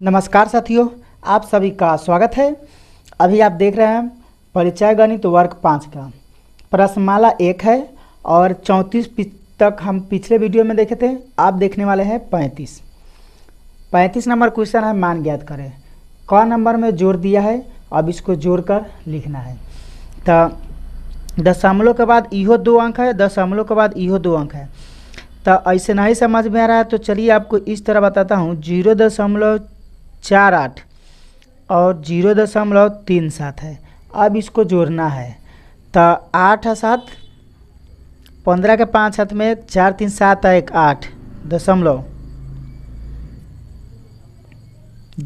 नमस्कार साथियों, आप सभी का स्वागत है। अभी आप देख रहे हैं परिचय गणित वर्ग 5 का प्रश्नमाला 1 है और 34 तक हम पिछले वीडियो में देखे थे। आप देखने वाले हैं 35 नंबर क्वेश्चन है। मान ज्ञात करें। क नंबर में जोड़ दिया है, अब इसको जोड़कर लिखना है। तो दशमलव के बाद इहो 2 अंक है, दशमलव के बाद इहो 2 अंक है। तो ऐसे नहीं समझ में आ रहा है तो चलिए आपको इस तरह बताता हूँ। 0.48 और 0.37 है। अब इसको जोड़ना है तो 8 है 7, 15 के 5 हाथ में 1, 4 3 7 1 8 दशमलव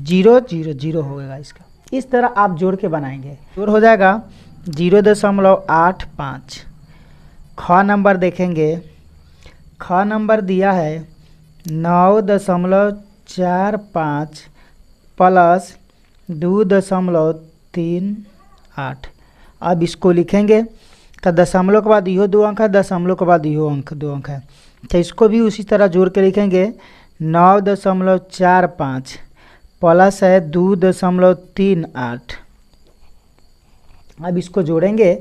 0 0 0 हो गएगा इसका। इस तरह आप जोड़ के बनाएंगे, जोड़ हो जाएगा 0.85। ख नंबर देखेंगे। ख नंबर दिया है 9.45 प्लस 2.38। अब इसको लिखेंगे तो दशमलव के बाद इहो 2 अंक है, दशमलव के बाद इहो 2 अंक है। तो इसको भी उसी तरह जोड़ के लिखेंगे। 9.45 प्लस है 2.38। अब इसको जोड़ेंगे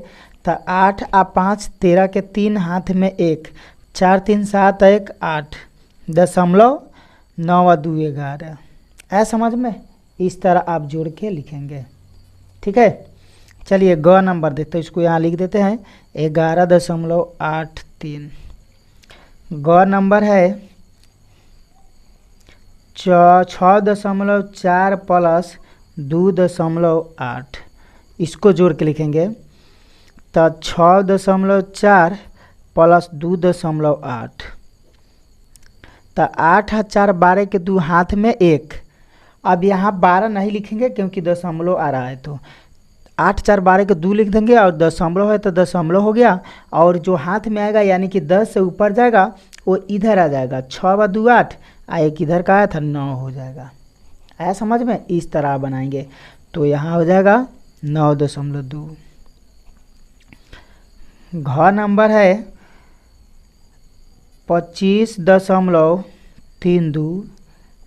तो 8 और 5 13 के 3 हाथ में 1, 4 3 7 1 8 दशमलव 9 और 2 11। ऐसा समझ में? इस तरह आप जोड़ के लिखेंगे, ठीक है। चलिए ग नंबर देखते हैं, इसको यहाँ लिख देते हैं 11.83। ग नंबर है 6.4 प्लस 2.8। इसको जोड़ के लिखेंगे तो 6.4 प्लस 2.8। तो 8 और 4 12 के 2 हाथ में 1। अब यहाँ 12 नहीं लिखेंगे क्योंकि दशमलव आ रहा है, तो 8 4 12 के 2 लिख देंगे और दशमलव है तो दशमलव हो गया। और जो हाथ में आएगा यानी कि 10 से ऊपर जाएगा वो इधर आ जाएगा। 6 व 2 8 और एक इधर का आया था 9 हो जाएगा। आया समझ में? इस तरह बनाएंगे तो यहाँ हो जाएगा 9.2। घ नंबर है 25.32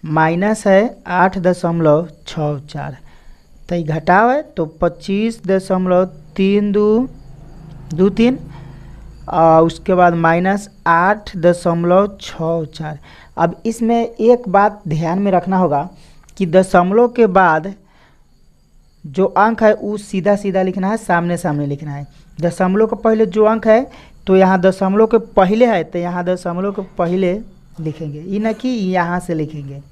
माइनस है 8.64। तो ये घटाव है तो 25.3223 और उसके बाद माइनस 8.64। अब इसमें एक बात ध्यान में रखना होगा कि दशमलव के बाद जो अंक है वो सीधा सीधा लिखना है, सामने सामने लिखना है। दशमलव के पहले जो अंक है तो यहाँ दशमलव के पहले है तो यहाँ दशमलव के पहले लिखेंगे, ये ना कि यहाँ से लिखेंगे।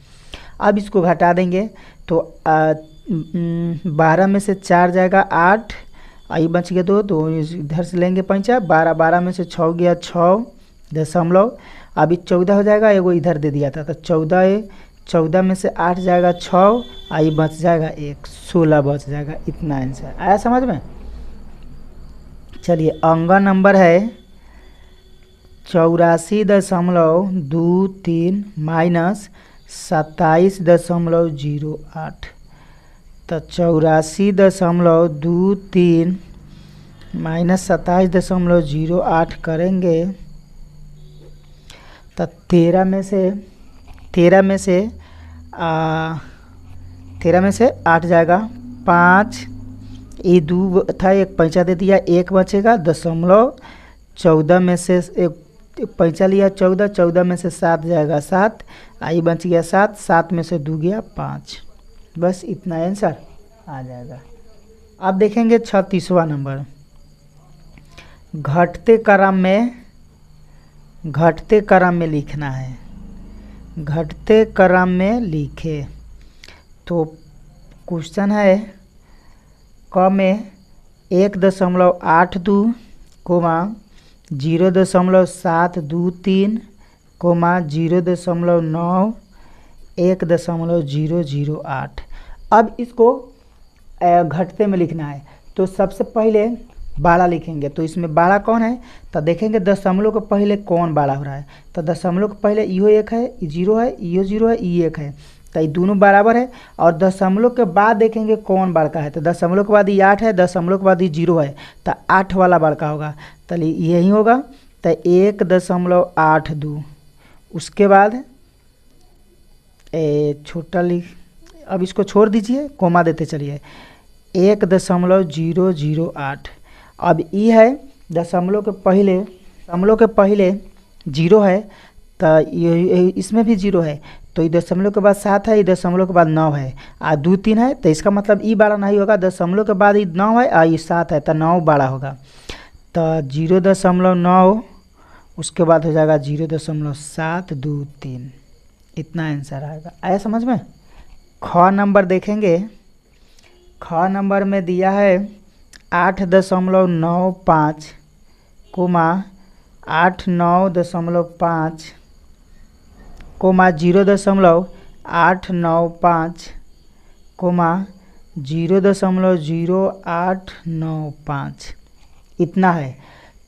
अब इसको घटा देंगे तो 12 में से 4 जाएगा 8, आई बच गया 2, तो इधर से लेंगे 5, 12 12 में से 6 गया 6 दशमलव। अभी 14 हो जाएगा, एगो इधर दे दिया था तो 14 में से 8 जाएगा 6, आई बच जाएगा 1, 16 बच जाएगा। इतना आंसर आया समझ में? चलिए अंग नंबर है 84.23 माइनस 27.08। तो 84.23 माइनस 27.08 करेंगे तो 13 में से 8 जाएगा 5, ये 2 था, एक पैंचा दे दिया, 1 बचेगा दशमलव। 14 में से एक पैंचा लिया 14, 14 में से 7 जाएगा 7, आई बच गया 7, 7 में से 2 गया 5। बस इतना आंसर आ जाएगा। अब देखेंगे 36वां नंबर। घटते क्रम में लिखना है। घटते क्रम में लिखे तो क्वेश्चन है क में 1.82 कोमा 0.723 कोमा 0.9 1.008। अब इसको घटते में लिखना है तो सबसे पहले बाड़ा लिखेंगे। तो इसमें बाड़ा कौन है तो देखेंगे दशमलव के पहले कौन बाड़ा हो रहा है। तो दशमलव के पहले इहो 1 है, 0 है, इहो 0 है, ये 1 है, तो ये दोनों बराबर है। और दशमलव के बाद देखेंगे कौन बड़का है। तो दशमलव के बाद ये 8 है, दशमलव के बाद ये 0 है, तो 8 वाला बड़का होगा, तो यही होगा। तो 1.82। उसके बाद छोटा लिख अब इसको छोड़ दीजिए, कोमा देते चलिए 1.008। अब ई है दशमलव के पहले 0 है, तो ये इसमें भी 0 है, तो ये दशमलव के बाद 7 है, ये दशमलव के बाद 9 है, आ 2 3 है, तो इसका मतलब ई बड़ा नहीं होगा, दशमलव के बाद ये 9 है और ये 7 है, तो 9 बड़ा होगा। तो 0.9 उसके बाद हो जाएगा 0.723, इतना आंसर आएगा। आया समझ में? ख नंबर देखेंगे, ख नंबर में दिया है 8.95 कोमा 8.9.5 कोमा 0.895 कोमा 0.0895, इतना है।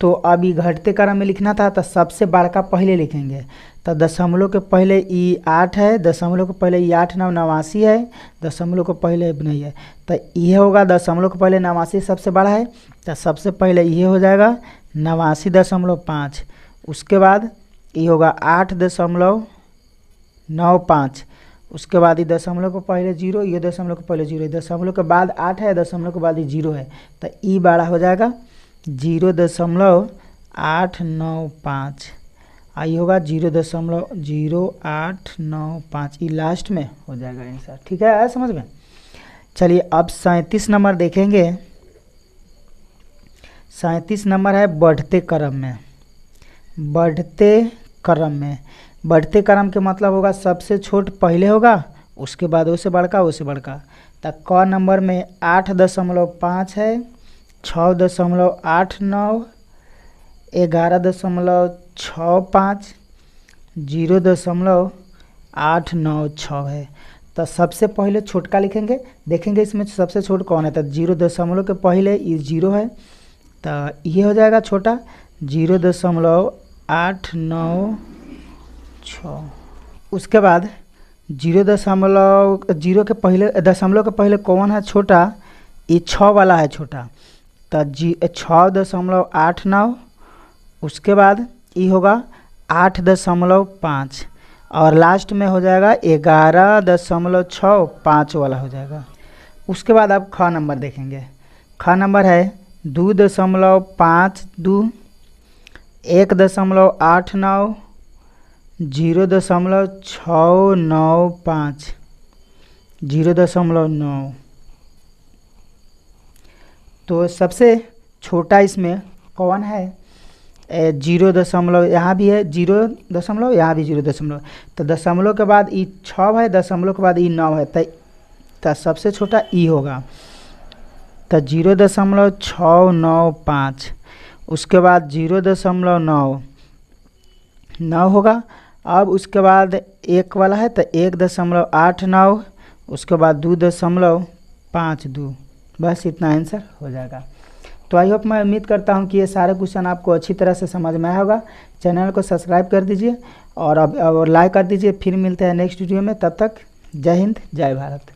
तो अभी घटते क्रम में लिखना था, तो सबसे बड़का पहले लिखेंगे। तो दशमलव के पहले ई 8 है, दशमलव के पहले ई 8 9 89 है, दशमलव के पहले नहीं है, तो ये होगा दशमलव के पहले 89 सबसे बड़ा है, तो सबसे पहले ये हो जाएगा 89.5। उसके बाद ये होगा 8.95, उसके बाद ये दशमलव के पहले 0, ये दशमलव के पहले 0, दशमलव के बाद 8 है, दशमलव के बाद ये 0 है, तो ई बड़ा हो जाएगा 0.895, आई होगा 0.0895, ये लास्ट में हो जाएगा आंसर। ठीक है, आया समझ में? चलिए अब 37 नंबर देखेंगे। 37 नंबर है बढ़ते क्रम में। बढ़ते क्रम के मतलब होगा सबसे छोट पहले होगा, उसके बाद उससे बड़का, तो क नंबर में 8.5 है, 6.89, 11.65, 0.896 है। तो सबसे पहले छोटका लिखेंगे, देखेंगे इसमें सबसे छोट कौन है, तो 0 के पहले ये 0 है, तो ये हो जाएगा छोटा 0.896। उसके बाद 0 के पहले दशमलव के पहले कौन है छोटा, ये 6 वाला है छोटा, तो 6.89, उसके बाद ये होगा 8.5 और लास्ट में हो जाएगा 11.65 वाला हो जाएगा। उसके बाद आप ख नंबर देखेंगे। ख नंबर है 2.52, 1.89, 0.695, 0.9। तो सबसे छोटा इसमें कौन है, 0. यहाँ भी है 0, यहाँ भी 0. तो दशमलव के बाद ई 6 है, दशमलव के बाद ई 9 है, तो सबसे छोटा ई होगा, तो 0.695, उसके बाद 0.9 होगा। अब उसके बाद एक वाला है, तो 1.89, उसके बाद 2.52, बस इतना आंसर हो जाएगा। तो आई होप, मैं उम्मीद करता हूं कि ये सारे क्वेश्चन आपको अच्छी तरह से समझ में आया होगा। चैनल को सब्सक्राइब कर दीजिए और लाइक कर दीजिए। फिर मिलते हैं नेक्स्ट वीडियो में, तब तक जय हिंद, जय भारत।